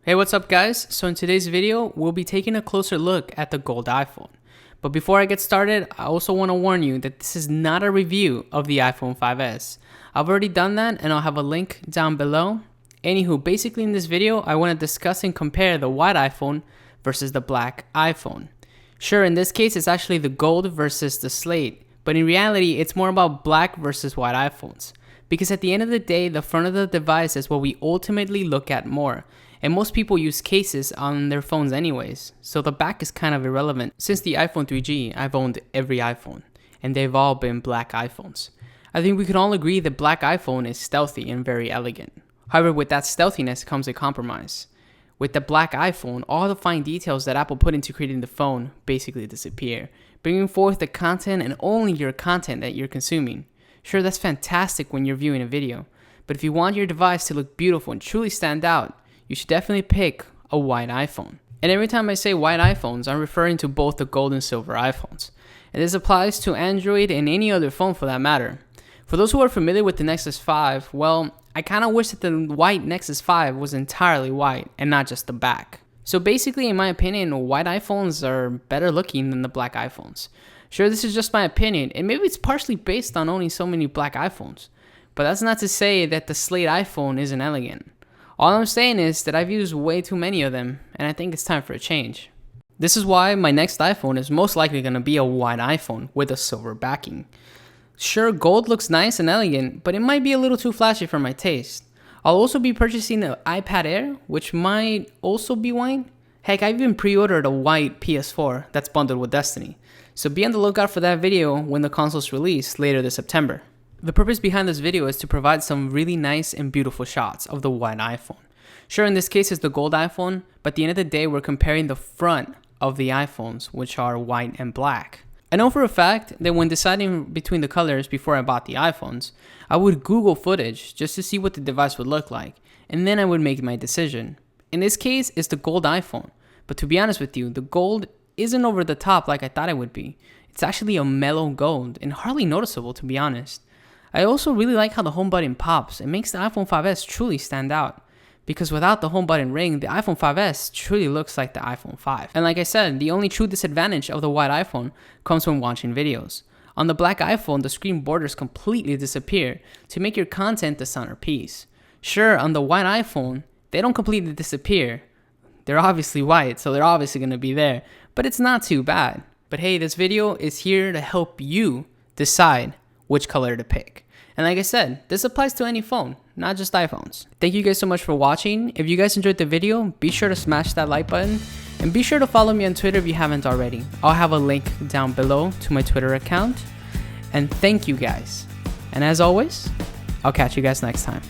Hey, what's up guys? So in today's video, we'll be taking a closer look at the gold iPhone. But before I get started, I also want to warn you that this is not a review of the iPhone 5S. I've already done that and I'll have a link down below. Anywho, basically in this video, I want to discuss and compare the white iPhone versus the black iPhone. Sure, in this case, it's actually the gold versus the slate, but in reality, it's more about black versus white iPhones. Because at the end of the day, the front of the device is what we ultimately look at more. And most people use cases on their phones anyways, so the back is kind of irrelevant. Since the iPhone 3G, I've owned every iPhone, and they've all been black iPhones. I think we can all agree that black iPhone is stealthy and very elegant. However, with that stealthiness comes a compromise. With the black iPhone, all the fine details that Apple put into creating the phone basically disappear, bringing forth the content and only your content that you're consuming. Sure, that's fantastic when you're viewing a video, but if you want your device to look beautiful and truly stand out, you should definitely pick a white iPhone. And every time I say white iPhones, I'm referring to both the gold and silver iPhones. And this applies to Android and any other phone for that matter. For those who are familiar with the Nexus 5, well, I kind of wish that the white Nexus 5 was entirely white and not just the back. So basically, in my opinion, white iPhones are better looking than the black iPhones. Sure, this is just my opinion, and maybe it's partially based on owning so many black iPhones. But that's not to say that the slate iPhone isn't elegant. All I'm saying is that I've used way too many of them, and I think it's time for a change. This is why my next iPhone is most likely going to be a white iPhone with a silver backing. Sure, gold looks nice and elegant, but it might be a little too flashy for my taste. I'll also be purchasing an iPad Air, which might also be white. Heck, I've even pre-ordered a white PS4 that's bundled with Destiny. So be on the lookout for that video when the console's released later this September. The purpose behind this video is to provide some really nice and beautiful shots of the white iPhone. Sure, in this case it's the gold iPhone, but at the end of the day we're comparing the front of the iPhones, which are white and black. I know for a fact that when deciding between the colors before I bought the iPhones, I would Google footage just to see what the device would look like, and then I would make my decision. In this case, it's the gold iPhone, but to be honest with you, the gold isn't over the top like I thought it would be. It's actually a mellow gold and hardly noticeable, to be honest. I also really like how the home button pops. It makes the iPhone 5S truly stand out. Because without the home button ring, the iPhone 5S truly looks like the iPhone 5. And like I said, the only true disadvantage of the white iPhone comes when watching videos. On the black iPhone, the screen borders completely disappear to make your content the centerpiece. Sure, on the white iPhone, they don't completely disappear. They're obviously white, so they're obviously going to be there. But it's not too bad. But hey, this video is here to help you decide which color to pick. And like I said, this applies to any phone, not just iPhones. Thank you guys so much for watching. If you guys enjoyed the video, be sure to smash that like button. And be sure to follow me on Twitter if you haven't already. I'll have a link down below to my Twitter account. And thank you guys. And as always, I'll catch you guys next time.